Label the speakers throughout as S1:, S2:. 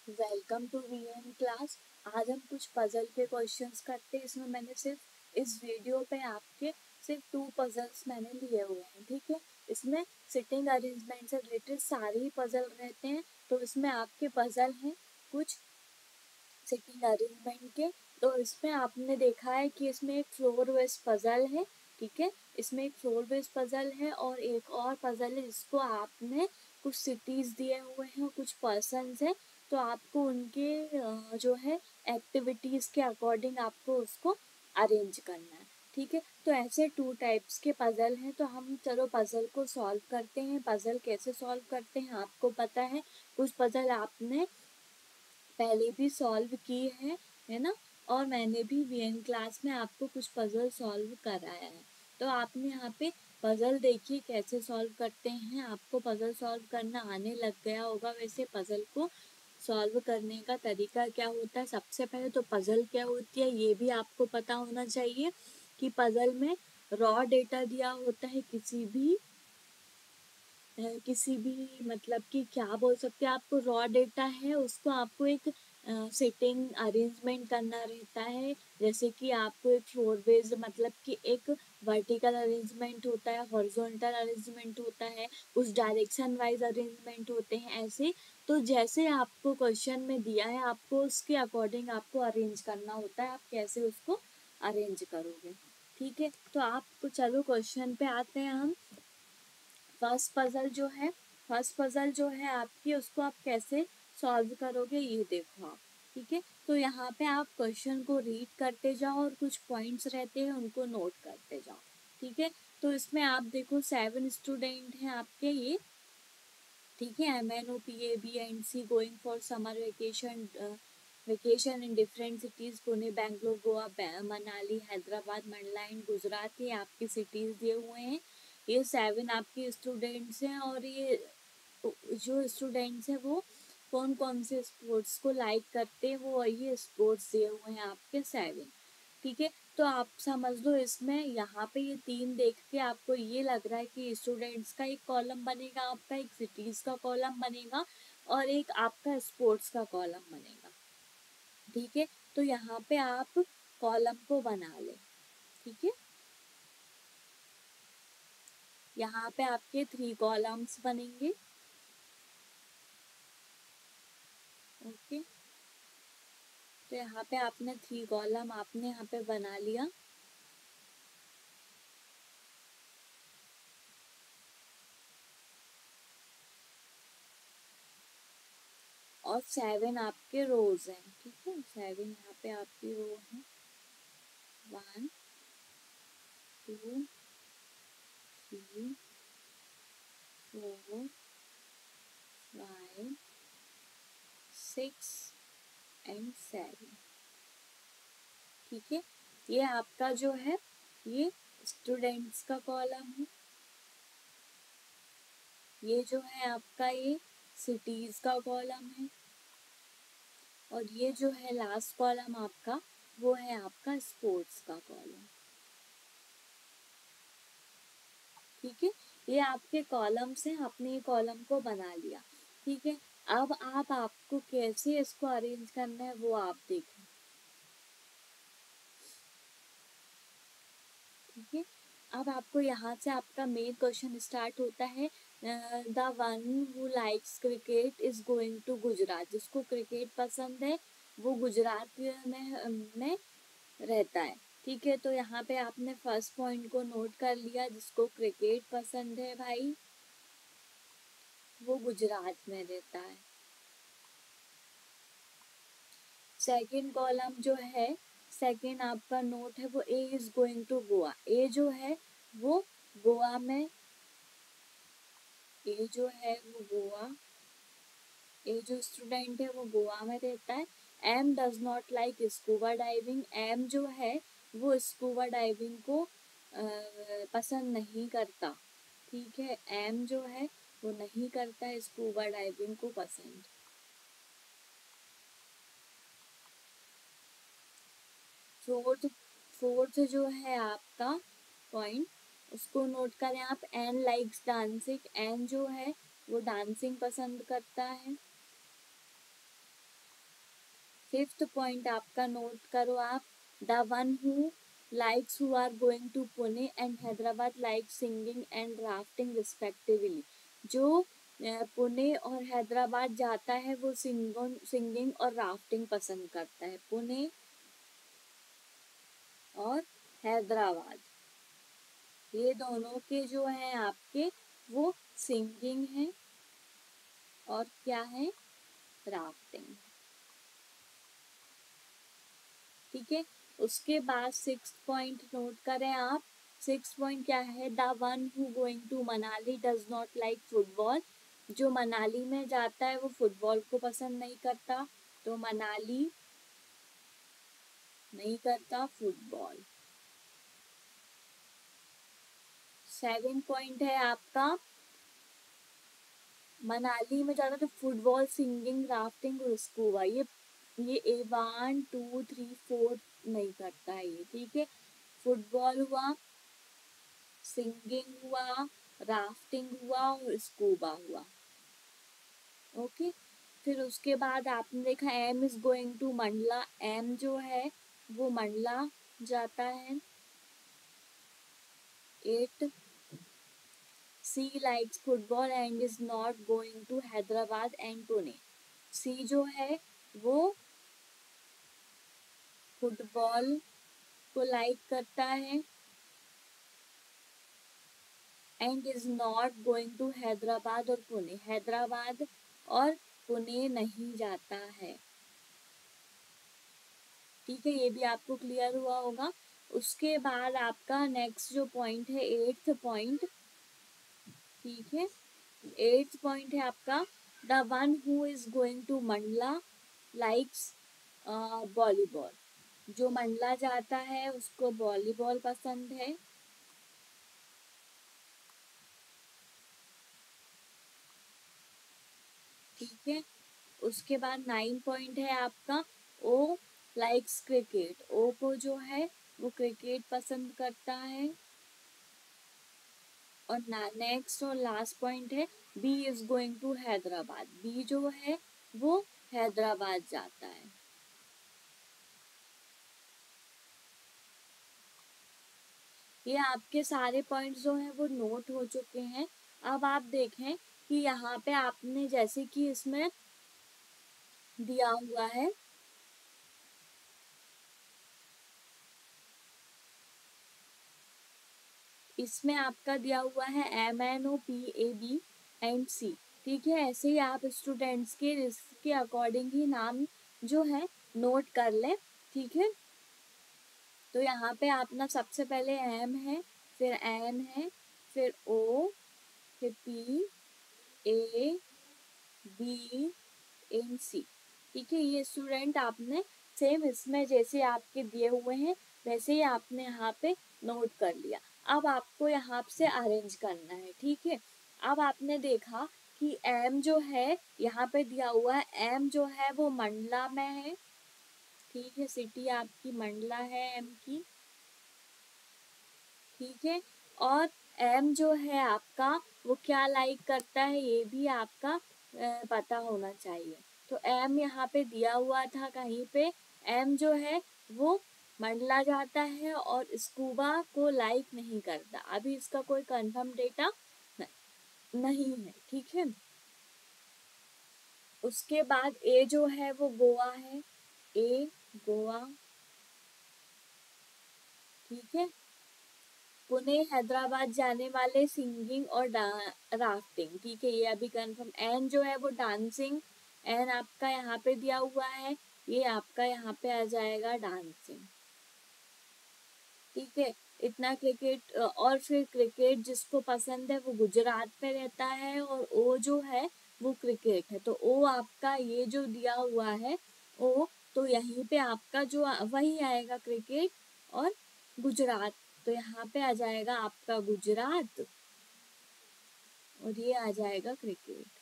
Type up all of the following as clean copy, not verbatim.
S1: Welcome to VN class. आज हम कुछ पजल के क्वेश्चंस करते हैं। इसमें मैंने सिर्फ इस वीडियो पे आपके सिर्फ 2 पजल्स मैंने लिए हुए हैं, ठीक है। इसमें सिटिंग अरेंजमेंट से रिलेटेड सारे ही पजल रहते हैं। तो इसमें आपके पजल हैं कुछ सिटिंग अरेंजमेंट के। तो इसमें आपने देखा है कि इसमें एक फ्लोर वाइज पजल है, ठीक है। इसमें एक फ्लोर वाइज पजल है और एक और पजल है जिसको आपने कुछ सिटीज दिए हुए हैं और कुछ पर्सन्स हैं। तो आपको उनके जो है एक्टिविटीज़ के अकॉर्डिंग आपको उसको अरेंज करना है, ठीक है। तो ऐसे 2 टाइप्स के पजल हैं। तो हम चलो पजल को सॉल्व करते हैं। पजल कैसे सॉल्व करते हैं आपको पता है। कुछ पजल आपने पहले भी सॉल्व की है ना। और मैंने भी वीएन क्लास में आपको कुछ पजल सॉल्व कराया है। तो आपने यहाँ पे पजल देखिए कैसे सॉल्व करते हैं। आपको पजल सॉल्व करना आने लग गया होगा। वैसे पजल को सॉल्व करने का तरीका क्या होता है, सबसे पहले तो पजल क्या होती है ये भी आपको पता होना चाहिए कि पजल में रॉ डेटा दिया होता है। किसी भी मतलब कि क्या बोल सकते हैं, आपको रॉ डेटा है उसको आपको एक सेटिंग अरेंजमेंट करना रहता है। जैसे कि आपको एक फ्लोर बेस्ड मतलब कि एक वर्टिकल अरेंजमेंट होता है, हॉरिजॉन्टल अरेंजमेंट होता है, उस डायरेक्शन वाइज अरेंजमेंट होते हैं ऐसे। तो जैसे आपको क्वेश्चन में दिया है आपको उसके अकॉर्डिंग आपको अरेंज करना होता है। आप कैसे उसको अरेंज करोगे, ठीक है। तो आपको चलो क्वेश्चन पे आते हैं हम। फर्स्ट पजल जो है आपकी उसको आप कैसे सॉल्व करोगे ये देखो आप, ठीक है। तो यहाँ पे आप क्वेश्चन को रीड करते जाओ और कुछ पॉइंट्स रहते हैं उनको नोट करते जाओ, ठीक है। तो इसमें आप देखो 7 स्टूडेंट हैं आपके ये, ठीक है। MNOPABNC going for summer vacation in different cities Pune, Bangalore, Goa, Manali, Hyderabad, Mandla and Gujarat. ये आपकी सिटीज दिए हुए हैं। ये 7 आपके स्टूडेंट्स हैं और ये जो स्टूडेंट्स हैं वो कौन कौन से स्पोर्ट्स को लाइक करते हैं वो ये स्पोर्ट्स दिए हुए हैं आपके 7, ठीक है। तो आप समझ लो इसमें यहाँ पे ये 3 देख के आपको ये लग रहा है कि स्टूडेंट्स का एक कॉलम बनेगा, आपका एक सिटीज का कॉलम बनेगा और एक आपका स्पोर्ट्स का कॉलम बनेगा, ठीक है। तो यहाँ पे आप कॉलम को बना ले, ठीक है। यहाँ पे आपके 3 कॉलम्स बनेंगे, ओके। तो यहाँ पे आपने 3 कॉलम आपने यहाँ पे बना लिया। और 7 आपके रोज हैं, ठीक है। 7 यहाँ पे आपकी रो है। 1 2 3 4 5 6 एंड 7, ठीक है। ये आपका जो है ये स्टूडेंट्स का कॉलम है। ये जो है आपका ये सिटीज का कॉलम है और ये जो है लास्ट कॉलम आपका वो है आपका स्पोर्ट्स का कॉलम, ठीक है। ये आपके कॉलम्स हैं, आपने ये कॉलम को बना लिया, ठीक है। अब आपको कैसे इसको अरेंज करना है वो आप देखें, ठीक है। अब आपको यहाँ से आपका मेन क्वेश्चन स्टार्ट होता है। The one who likes cricket is going to Gujarat. जिसको क्रिकेट पसंद है वो गुजरात में रहता है, ठीक है। तो यहाँ पे आपने फर्स्ट पॉइंट को नोट कर लिया। जिसको क्रिकेट पसंद है भाई वो गुजरात में रहता है। सेकंड कॉलम जो है, सेकंड आपका नोट है वो ए इज गोइंग टू गोवा। ए जो है वो गोवा में, ए जो है वो गोवा, ए जो स्टूडेंट है वो गोवा में रहता है। M does not like scuba diving. M जो है वो स्कूबा डाइविंग को पसंद नहीं करता, ठीक है। एम जो है वो नहीं करता स्कूबा डाइविंग को पसंद। फोर्थ जो है आपका पॉइंट उसको नोट करें आप। N likes dancing. एन जो है वो डांसिंग पसंद करता है। फिफ्थ पॉइंट आपका नोट करो आप, the one who likes who are going to Pune and Hyderabad like singing and rafting respectively। जो पुणे और हैदराबाद जाता है वो सिंगिंग और राफ्टिंग पसंद करता है। पुणे और हैदराबाद ये दोनों के जो है आपके वो सिंगिंग है और क्या है, राफ्टिंग। ठीक है, उसके बाद सिक्स पॉइंट नोट करें आप। सिक्स पॉइंट क्या है, the one who going to Manali does not like football. जो मनाली में जाता है वो फुटबॉल को पसंद नहीं करता, तो मनाली नहीं करता फुटबॉल। सेवन पॉइंट है आपका, मनाली में जाता तो फुटबॉल, सिंगिंग, राफ्टिंग और स्कूबा। ये ए 1 2 3 4 नहीं करता है ये। ठीक है, फुटबॉल हुआ, सिंगिंग हुआ, राफ्टिंग हुआ और स्कूबा हुआ। ओके, फिर उसके बाद आपने देखा M is going to Mandla. M जो है वो मंडला जाता है। 8 C likes football and is not going to Hyderabad and Pune. C जो है वो फुटबॉल को लाइक करता है and is not going to Hyderabad और पुणे। हैदराबाद और पुणे नहीं जाता है। ठीक है, ये भी आपको क्लियर हुआ होगा। उसके बाद आपका नेक्स्ट जो पॉइंट है, एट्थ पॉइंट। ठीक है, एट्थ पॉइंट है आपका, the one who is going to Mandla likes volleyball. जो मंडला जाता है उसको वॉलीबॉल पसंद है। ठीक है, उसके बाद 9 पॉइंट है आपका, ओ लाइक्स क्रिकेट। ओ को जो है वो क्रिकेट पसंद करता है। और नेक्स्ट और लास्ट पॉइंट है, B is going to Hyderabad. B जो है वो हैदराबाद जाता है। ये आपके सारे पॉइंट्स जो हैं वो नोट हो चुके हैं। अब आप देखें कि यहाँ पे आपने जैसे कि इसमें दिया हुआ है, इसमें आपका दिया हुआ है MNOPAB एंड C। ठीक है, ऐसे ही आप स्टूडेंट्स के रिस्क के अकॉर्डिंग ही नाम जो है नोट कर लें। ठीक है, तो यहाँ पे अपना सबसे पहले एम है, फिर एन है, फिर ओ, फिर पी, ए, बी, एन, सी। ठीक है, ये स्टूडेंट आपने सेम इसमें जैसे आपके दिए हुए हैं वैसे ही आपने यहाँ पे नोट कर लिया। अब आपको यहाँ से अरेंज करना है। ठीक है, अब आपने देखा कि एम जो है यहाँ पे दिया हुआ है, एम जो है वो मंडला में है। ठीक है, सिटी आपकी मंडला है एम की। ठीक है, और एम जो है आपका वो क्या लाइक करता है ये भी आपका पता होना चाहिए। तो एम यहाँ पे दिया हुआ था कहीं पे, एम जो है वो मंडला जाता है और स्कूबा को लाइक नहीं करता। अभी इसका कोई कंफर्म डेटा नहीं है। ठीक है, उसके बाद ए जो है वो गोवा है। ए गोवा। ठीक है, पुणे हैदराबाद जाने वाले सिंगिंग और राफ्टिंग। ठीक है, ये अभी कंफर्म। एन जो है वो डांसिंग, एन आपका यहाँ पे दिया हुआ है, ये आपका यहाँ पे आ जाएगा डांसिंग। ठीक है, इतना क्रिकेट। और फिर क्रिकेट जिसको पसंद है वो गुजरात पे रहता है, और ओ जो है वो क्रिकेट है। तो ओ आपका ये जो दिया हुआ है ओ, तो यहीं पे आपका जो वही आएगा क्रिकेट और गुजरात। तो यहाँ पे आ जाएगा आपका गुजरात और ये आ जाएगा क्रिकेट।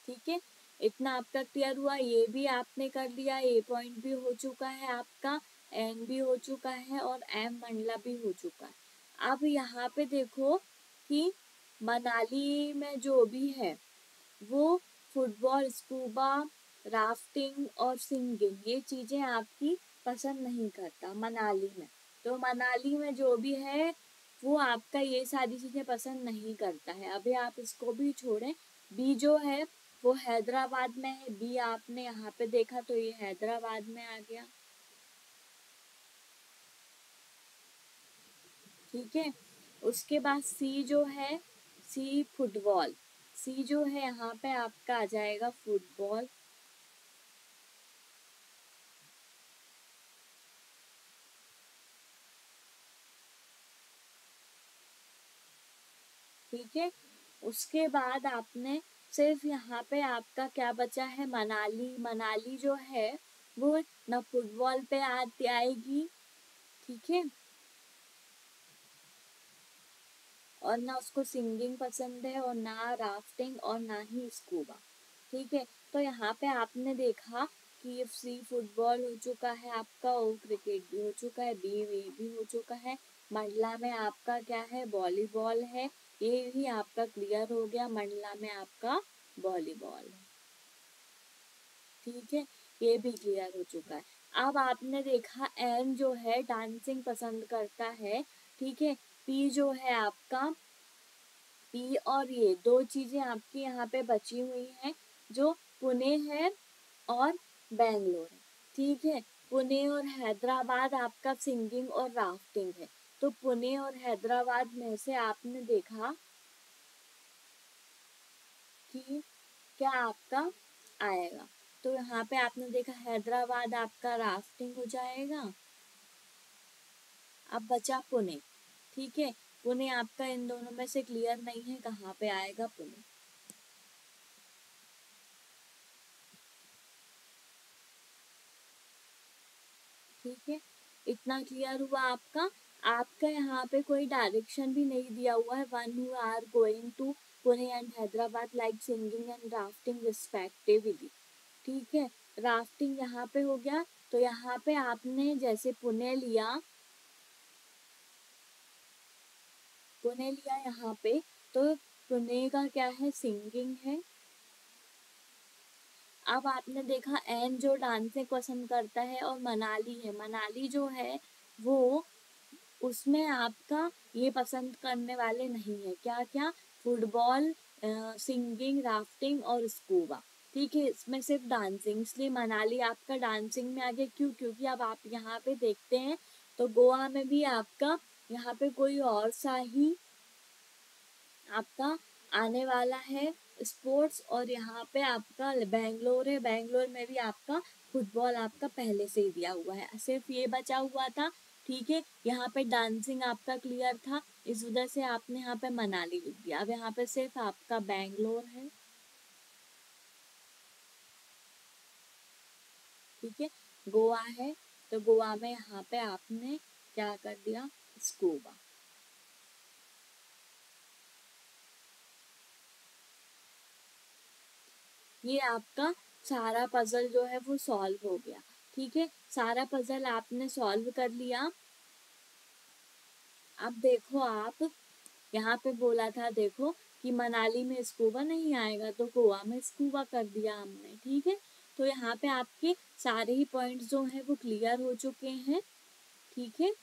S1: ठीक है, इतना आपका क्लियर हुआ। ये भी आपने कर लिया, ए पॉइंट भी हो चुका है आपका, एन भी हो चुका है और एम मंडला भी हो चुका है। अब यहाँ पे देखो कि मनाली में जो भी है वो फुटबॉल, स्कूबा राफ्टिंग और सिंगिंग ये चीजें आपकी पसंद नहीं करता मनाली में। तो मनाली में जो भी है वो आपका ये सारी चीजें पसंद नहीं करता है। अभी आप इसको भी छोड़ें। बी जो है वो हैदराबाद में है। बी आपने यहाँ पे देखा तो ये हैदराबाद में आ गया। ठीक है। उसके बाद सी जो है, सी फुटबॉल। सी जो है यहाँ पे आपका आ जाएगा फुटबॉल। ठीक है। उसके बाद आपने सिर्फ यहाँ पे आपका क्या बचा है, मनाली। मनाली जो है वो ना फुटबॉल पे आती आएगी, ठीक है, और ना उसको सिंगिंग पसंद है और ना राफ्टिंग और ना ही स्कूबा। ठीक है। तो यहाँ पे आपने देखा कि सी फुटबॉल हो चुका है आपका, और क्रिकेट भी हो चुका है, बी भी हो चुका है। मंडला में आपका क्या है, वॉलीबॉल है। ये भी आपका क्लियर हो गया, मंडला में आपका वॉलीबॉल है। ठीक है, ये भी क्लियर हो चुका है। अब आपने देखा एन जो है डांसिंग पसंद करता है। ठीक है। पी जो है आपका, पी और ये दो चीजें आपकी यहाँ पे बची हुई हैं, जो पुणे है और बैंगलोर है। ठीक है। पुणे और हैदराबाद आपका सिंगिंग और राफ्टिंग है। तो पुणे और हैदराबाद में से आपने देखा कि क्या आपका आएगा। तो यहाँ पे आपने देखा हैदराबाद आपका राफ्टिंग हो जाएगा। अब बचा पुणे। ठीक है। पुणे आपका इन दोनों में से क्लियर नहीं है, कहाँ पे आएगा पुणे। ठीक है। इतना क्लियर हुआ आपका। आपका यहाँ पे कोई डायरेक्शन भी नहीं दिया हुआ है। One who are going to Pune and Hyderabad like singing and rafting respectively. ठीक है। राफ्टिंग यहाँ पे हो गया। तो यहाँ पे आपने जैसे पुणे लिया, पुणे लिया यहाँ पे, तो पुणे का क्या है, सिंगिंग है। अब आपने देखा एन जो डांसिंग पसंद करता है और मनाली है। मनाली जो है वो, उसमें आपका ये पसंद करने वाले नहीं है, क्या क्या, फुटबॉल, सिंगिंग, राफ्टिंग और स्कूबा। ठीक है। इसमें सिर्फ डांसिंग, इसलिए मनाली आपका डांसिंग में आ गया। क्यों? क्योंकि अब आप यहाँ पे देखते हैं तो गोवा में भी आपका यहाँ पे कोई और सा ही आपका आने वाला है स्पोर्ट्स, और यहाँ पे आपका बैंगलोर है। बैंगलोर में भी आपका फुटबॉल आपका पहले से ही दिया हुआ है, सिर्फ ये बचा हुआ था। ठीक है। यहाँ पे डांसिंग आपका क्लियर था, इस वजह से आपने यहाँ पे मनाली लिख दिया। अब यहाँ पे सिर्फ आपका बैंगलोर है। ठीक है। गोवा है, तो गोवा में यहाँ पे आपने क्या कर दिया, स्कूबा। ये आपका सारा पजल जो है वो सॉल्व हो गया। ठीक है। सारा पजल आपने सॉल्व कर लिया। अब देखो आप, यहाँ पे बोला था देखो कि मनाली में स्कूबा नहीं आएगा, तो गोवा में स्कूबा कर दिया हमने। ठीक है। तो यहाँ पे आपके सारे ही पॉइंट्स जो हैं वो क्लियर हो चुके हैं। ठीक है।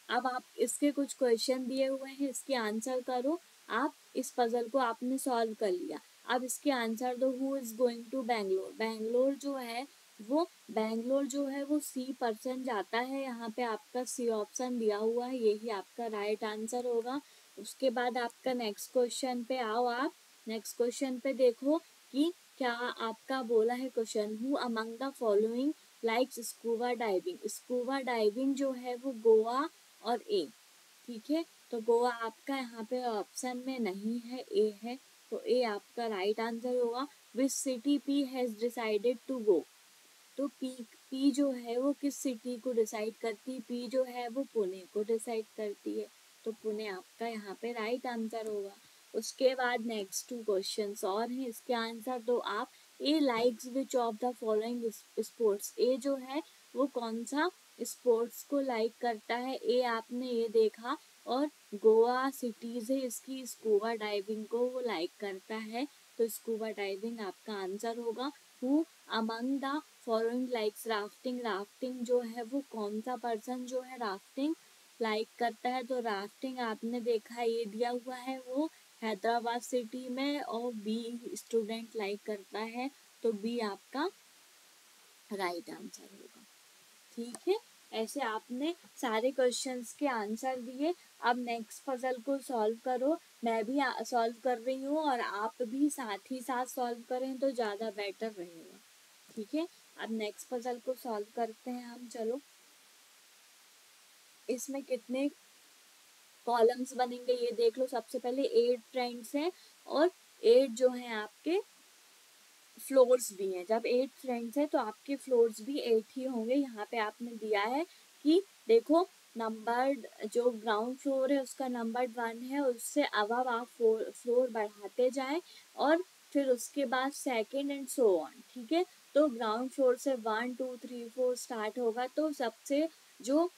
S1: अब आप इसके कुछ क्वेश्चन दिए हुए हैं, इसके आंसर करो। आप इस पजल को आपने सॉल्व कर लिया। अब इसके आंसर दो। Who is going to Bangalore. Bangalore जो है वो, बैंगलोर जो है वो C% जाता है। यहाँ पे आपका C ऑप्शन दिया हुआ है, यही आपका राइट आंसर होगा। उसके बाद आपका नेक्स्ट क्वेश्चन पे आओ। आप नेक्स्ट क्वेश्चन पे देखो कि क्या आपका बोला है question, who among the following likes scuba diving. Scuba diving जो है वो गोवा और ए। ठीक है। तो गोवा आपका यहाँ पे ऑप्शन में नहीं है, ए है। तो ए आपका राइट आंसर होगा। Which city P has decided to go. तो पी जो है वो किस सिटी को डिसाइड करती है, पी जो है वो पुणे को डिसाइड करती है। तो पुणे आपका यहाँ पे राइट आंसर होगा। उसके बाद नेक्स्ट 2 क्वेश्चंस और हैं, इसके आंसर दो आप। A likes which of the following sports. A जो है वो कौन सा स्पोर्ट्स को लाइक करता है, ए आपने ये देखा। और गोवा सिटीज है इसकी, स्कूबा डाइविंग को वो लाइक करता है। तो तो स्कूबा डाइविंग आपका आंसर होगा। Who among the following likes rafting, rafting जो है वो कौन सा पर्सन जो है राफ्टिंग लाइक करता है, तो राफ्टिंग आपने देखा ये दिया हुआ है वो हैदराबाद सिटी में, और बी स्टूडेंट लाइक करता है, तो बी आपका राइट आंसर होगा। ठीक है, ऐसे आपने सारे क्वेश्चंस के आंसर दिए। अब नेक्स्ट पजल को सॉल्व करो, मैं भी सॉल्व कर रही हूँ और आप भी साथ ही साथ सॉल्व करें तो ज़्यादा बेटर रहेगा। ठीक है, अब नेक्स्ट पजल को सॉल्व करते हैं हम। चलो, इसमें कितने कॉलम्स बनेंगे ये देख लो। सबसे पहले 8 फ्रेंड्स हैं और 8 जो हैं आपके फ्लोर्स भी हैं। जब 8 फ्रेंड्स हैं तो आपके फ्लोर्स भी 8 ही होंगे। यहाँ पे आपने दिया है कि देखो नंबर जो ग्राउंड फ्लोर है उसका नंबर 1 है, उससे अब आप फ्लोर बढ़ाते जाएं और फिर उसके बाद सेकेंड एंड सो ऑन। ठीक है, तो ग्राउंड फ्लोर से 1 2 3 4 स्टार्ट होगा, तो सबसे जो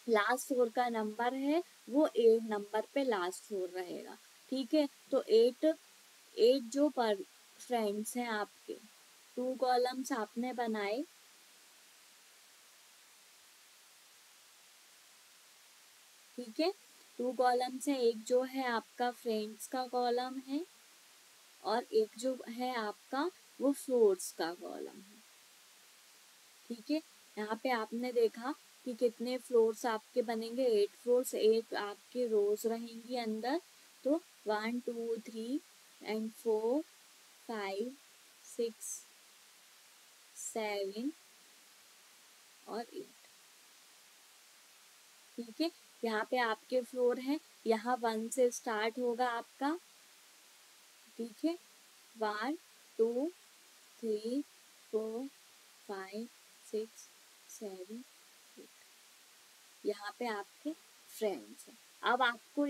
S1: लास्ट फ्लोर का नंबर है वो 8 नंबर पे लास्ट फ्लोर रहेगा। ठीक है, तो 8 जो पर फ्रेंड्स हैं आपके, 2 कॉलम्स आपने बनाए। ठीक है, 2 कॉलम्स हैं, एक जो है आपका फ्रेंड्स का कॉलम है और एक जो है आपका वो फ्लोर्स का कॉलम है। ठीक है, यहाँ पे आपने देखा कि कितने फ्लोर्स आपके बनेंगे, 8 फ्लोर्स, 8 आपके रोज रहेंगी अंदर, तो 1 2 3 एंड 4 5 6 7 और 8। ठीक है, यहाँ पे आपके फ्लोर हैं, यहाँ 1 से स्टार्ट होगा आपका। ठीक है, 1 2 3 4 5 6 7 8, यहाँ पे आपके फ्रेंड्स हैं। अब आपको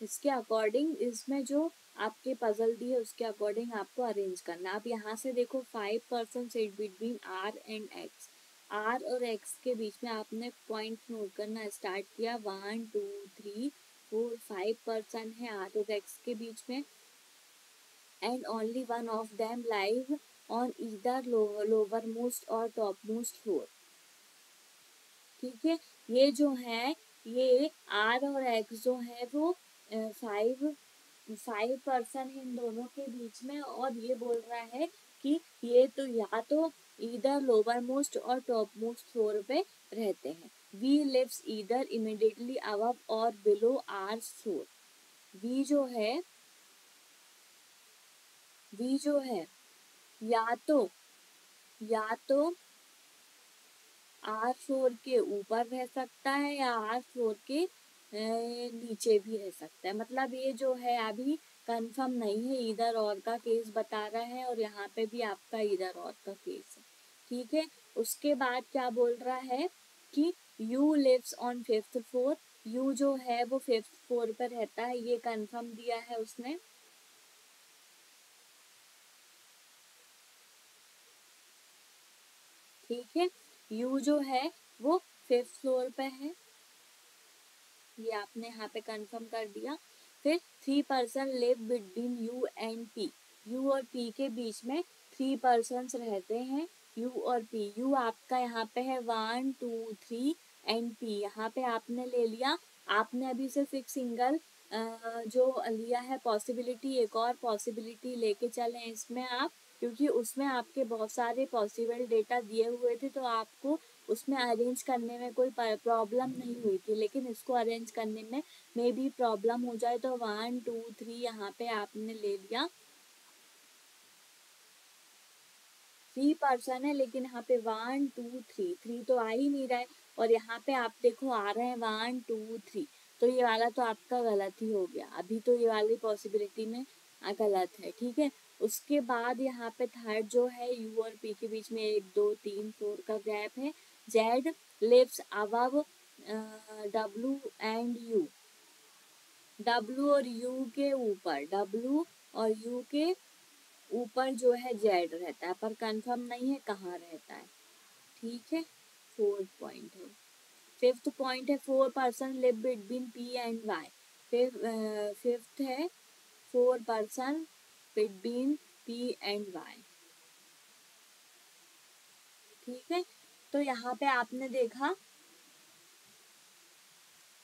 S1: इसके अकॉर्डिंग, इसमें जो आपके पजल दी है उसके अकॉर्डिंग आपको अरेंज करना। अब यहाँ से देखो 5 person sit between R and X, R और एक्स के बीच में आपने पॉइंट नोट करना स्टार्ट किया। 1 2 3 4 5 पर्सन है आर और एक्स के बीच में, and only one of them live on either lower most और टॉप मोस्ट फ्लोर। ठीक है, ये जो है ये आर और एक्स जो है वो 5 पर्सन है इन दोनों के बीच में, और ये बोल रहा है कि ये तो या तो इधर लोअर मोस्ट और टॉप मोस्ट फ्लोर पे रहते हैं। वी लिव्स इधर इमिडिएटली अबव और बिलो आर फ्लोर। वी जो है वी जो है या तो आर फ्लोर के ऊपर रह सकता है या आर फ्लोर के नीचे भी रह सकता है। मतलब ये जो है अभी कंफर्म नहीं है, इधर और का केस बता रहा है और यहाँ पे भी आपका इधर और का केस है। ठीक है, उसके बाद क्या बोल रहा है कि U lives on 5th floor. U जो है वो 5th फ्लोर पर रहता है, ये कंफर्म दिया है उसने। ठीक है, यू जो है वो 5th फ्लोर पे है, ये आपने यहाँ पे कंफर्म कर दिया। फिर 3 person live between you and P, you और पी के बीच में 3 पर्सन्स रहते हैं, यू और पी। यू आपका यहाँ पे है 1 2 3 एंड पी यहाँ पे आपने ले लिया। आपने अभी सिर्फ एक सिंगल जो लिया है पॉसिबिलिटी, एक और पॉसिबिलिटी लेके चलें इसमें आप, क्योंकि उसमें आपके बहुत सारे पॉसिबल डेटा दिए हुए थे, तो आपको उसमें अरेंज करने में कोई प्रॉब्लम नहीं हुई थी। लेकिन इसको अरेंज करने में मे भी प्रॉब्लम हो जाए, तो 1 2 3 यहाँ पे आपने ले लिया। 3 पर्सन है लेकिन यहाँ पे 1 2 3 तो आ ही नहीं रहा है, और यहाँ पे आप देखो आ रहे हैं 1 2 3, तो ये वाला तो आपका गलत ही हो गया। अभी तो ये वाली पॉसिबिलिटी में गलत है। ठीक है, उसके बाद यहाँ पे थर्ड जो है यू और पी के बीच में 1 2 3 4 का गैप है। Z lives above W and U, W और यू के ऊपर, डब्ल्यू और यू के ऊपर जो है जेड रहता है, पर कंफर्म नहीं है कहाँ रहता है। ठीक है, 4th पॉइंट है। 5th पॉइंट है 4 person live between P and Y. फिर 5th है 4 person between P and Y. ठीक है, तो यहाँ पे आपने देखा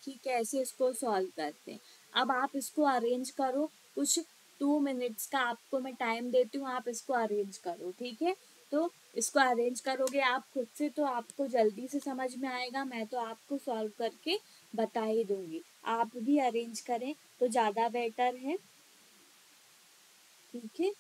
S1: कि कैसे इसको सॉल्व करते हैं। अब आप इसको अरेंज करो, कुछ 2 मिनट्स का आपको मैं टाइम देती हूँ, आप इसको अरेंज करो। ठीक है, तो इसको अरेंज करोगे आप खुद से तो आपको जल्दी से समझ में आएगा, मैं तो आपको सॉल्व करके बता ही दूंगी, आप भी अरेंज करें तो ज़्यादा बेटर है। ठीक है,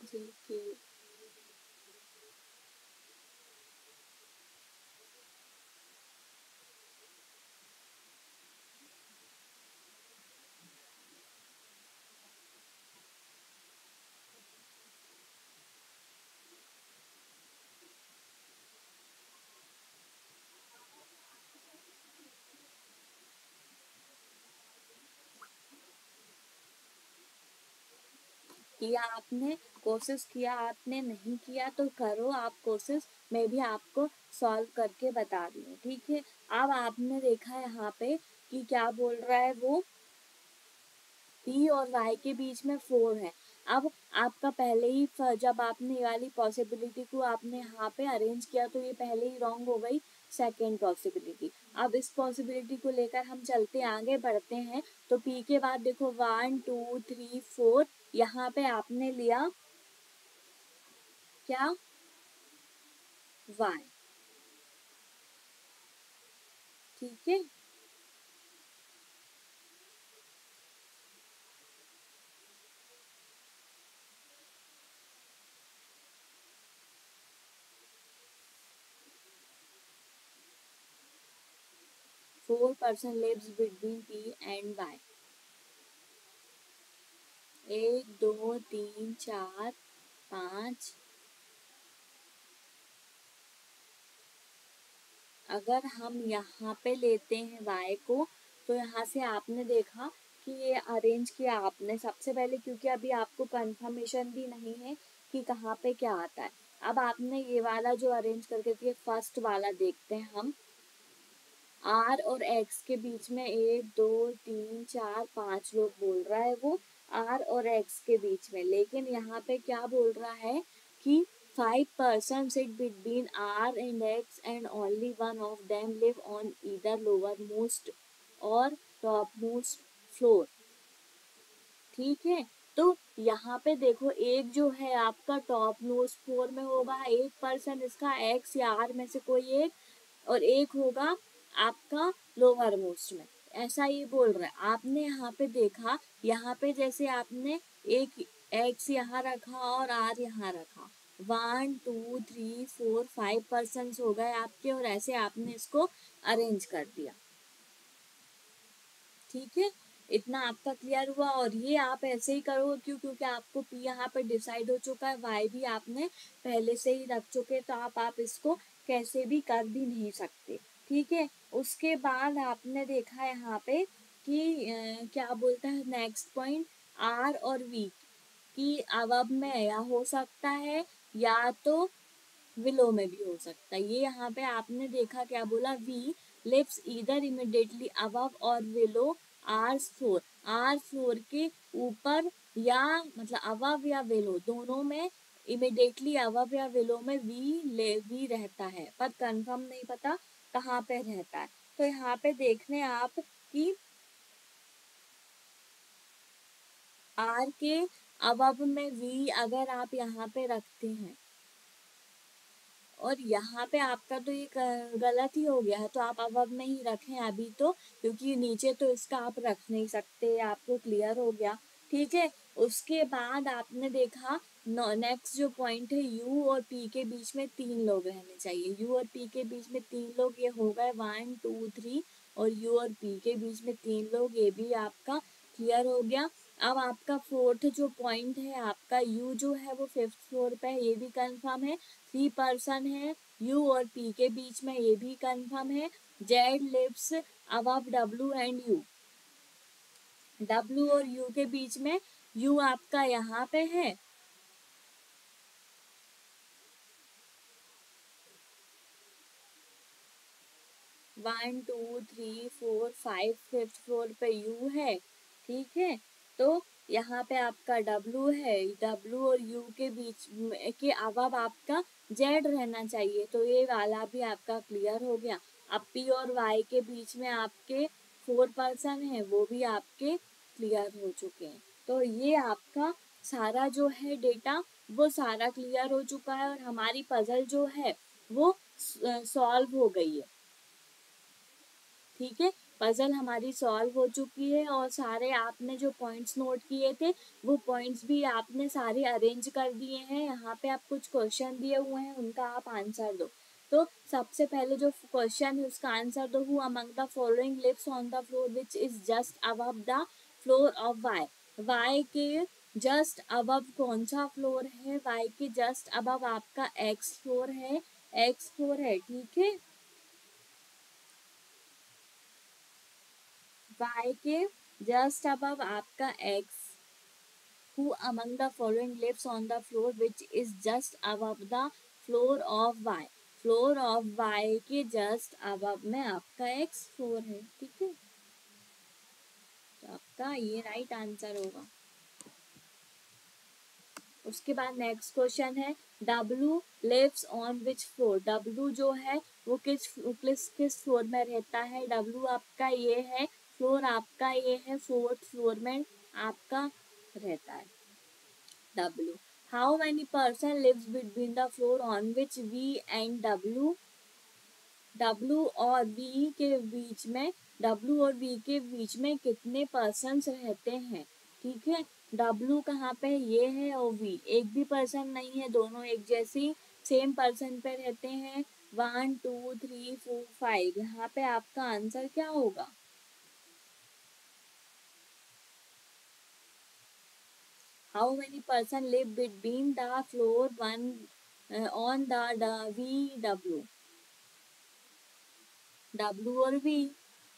S1: ठीक है। किया आपने, कोशिश किया आपने, नहीं किया तो करो आप कोशिश, मैं भी आपको सॉल्व करके बता रही हूँ। ठीक है, अब आपने देखा यहाँ पे कि क्या बोल रहा है वो, पी और वाई के बीच में 4 है। अब आपका पहले ही जब आपने ये वाली पॉसिबिलिटी को आपने यहाँ पे अरेंज किया तो ये पहले ही रॉन्ग हो गई सेकेंड पॉसिबिलिटी। अब इस पॉसिबिलिटी को लेकर हम चलते आगे बढ़ते हैं, तो पी के बाद देखो 1 2 3 4, यहाँ पे आपने लिया क्या, वाई। ठीक है, 4% lives between P and Y। 1 2 3 4 5। अगर हम यहाँ पे लेते हैं y को, तो यहाँ से आपने देखा कि ये अरेंज किया आपने सबसे पहले, क्योंकि अभी आपको कंफर्मेशन भी नहीं है कि कहाँ पे क्या आता है। अब आपने ये वाला जो अरेंज करके दिया, फर्स्ट वाला देखते हैं हम। r और x के बीच में 1 2 3 4 5 लोग बोल रहा है वो, r और x के बीच में, लेकिन यहाँ पे क्या बोल रहा है कि 5% sit between R and X and only one of them live on either lowermost और topmost floor। ठीक है, तो यहाँ पे देखो एक जो है आपका टॉप मोस्ट फ्लोर में होगा 1%, इसका एक्स या आर में से कोई एक, और एक होगा आपका लोअर मोस्ट में। ऐसा ये बोल रहा है। आपने यहाँ पे देखा, यहाँ पे जैसे आपने एक एक्स यहाँ रखा और आर यहाँ रखा, 1 2 3 4 5% हो गए आपके, और ऐसे आपने इसको अरेंज कर दिया। ठीक है, इतना आपका क्लियर हुआ। और ये आप ऐसे ही करो, क्यों, क्योंकि आपको पी यहाँ पे डिसाइड हो चुका है, वाई भी आपने पहले से ही रख चुके, तो आप इसको कैसे भी कर भी नहीं सकते। ठीक है, उसके बाद आपने देखा यहाँ पे कि क्या बोलता है नेक्स्ट पॉइंट, आर और वी की अवब में या हो सकता है या तो विलो में भी हो सकता है। ये यहाँ पे आपने देखा क्या बोला, V lives either immediately above और विलो आर फोर के ऊपर, या मतलब अबव या विलो दोनों में, इमिडिएटली अबव या विलो में वी रहता है, पर कंफर्म नहीं पता कहाँ पे रहता है। तो यहाँ पे देखने आप कि आर के अबव में वी अगर आप यहाँ पे रखते हैं, और यहाँ पे आपका तो ये गलत ही हो गया है, तो आप अब में ही रखें अभी तो, क्योंकि नीचे तो इसका आप रख नहीं सकते, आपको क्लियर हो गया। ठीक है, उसके बाद आपने देखा नेक्स्ट जो पॉइंट है, यू और पी के बीच में 3 लोग रहने चाहिए। यू और पी के बीच में 3 लोग, ये हो गए 1 2 3, और यू और पी के बीच में 3 लोग, ये भी आपका क्लियर हो गया। अब आपका फोर्थ जो पॉइंट है, आपका यू जो है वो फिफ्थ फ्लोर पे है, ये भी कंफर्म है। 3 पर्सन है यू और पी के बीच में, ये भी कंफर्म है। Z lives above W and U, W और यू के बीच में, यू आपका यहाँ पे है। One two three four five, fifth floor पे यू है, ठीक है। तो यहाँ पे आपका डब्लू है, डब्लू और यू के बीच के अबव आपका जेड रहना चाहिए, तो ये वाला भी आपका क्लियर हो गया। अब पी और वाई के बीच में आपके 4 पर्सन है, वो भी आपके क्लियर हो चुके हैं। तो ये आपका सारा जो है डेटा वो सारा क्लियर हो चुका है, और हमारी पजल जो है वो सॉल्व हो गई है, ठीक है। पजल हमारी सॉल्व हो चुकी है, और सारे आपने जो पॉइंट्स नोट किए थे वो पॉइंट्स भी आपने सारे अरेंज कर दिए हैं। यहाँ पे आप कुछ क्वेश्चन दिए हुए हैं, उनका आप आंसर दो। तो सबसे पहले जो क्वेश्चन है उसका आंसर दो। Who among the following lives on the floor which is just above the floor of Y. Y के जस्ट अबव कौन सा फ्लोर है? वाई के जस्ट अबव आपका एक्स फ्लोर है, एक्स फ्लोर है, ठीक है। y के just above आपका x, who among the following lives on the floor which is just above the floor of y, floor of y के just above में आपका x फ्लोर है, ठीक है। तो आपका ये राइट आंसर होगा। उसके बाद नेक्स्ट क्वेश्चन है W lives on which floor. W जो है वो किस फ्लोर में रहता है? W आपका ये है, फ्लोर आपका ये है, फोर्थ फ्लोर में आपका रहता है W। How many person lives between the floor on which V and W। W और V के बीच में, W और V के बीच में कितने पर्सन्स रहते हैं, ठीक है। W कहाँ पे है? ये है, और V एक भी पर्सन नहीं है, दोनों एक जैसी सेम पर्सन पे रहते हैं। 1 2 3 4 5, यहाँ पे आपका आंसर क्या होगा? How many person live between the floor one on the V W, W और V,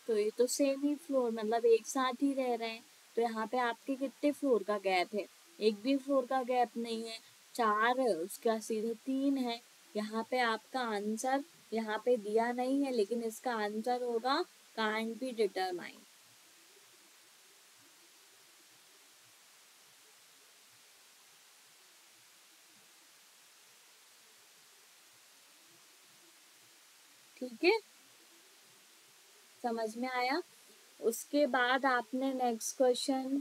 S1: तो ये तो सेम ही फ्लोर, मतलब एक साथ ही रह रहे हैं। तो यहाँ पे आपके कितने फ्लोर का गैप है? एक भी फ्लोर का गैप नहीं है, 4 है, उसका सीधे 3 है। यहाँ पे आपका आंसर यहाँ पे दिया नहीं है, लेकिन इसका आंसर होगा कांट बी डिटरमाइन। ठीक है, समझ में आया? उसके बाद आपने नेक्स्ट क्वेश्चन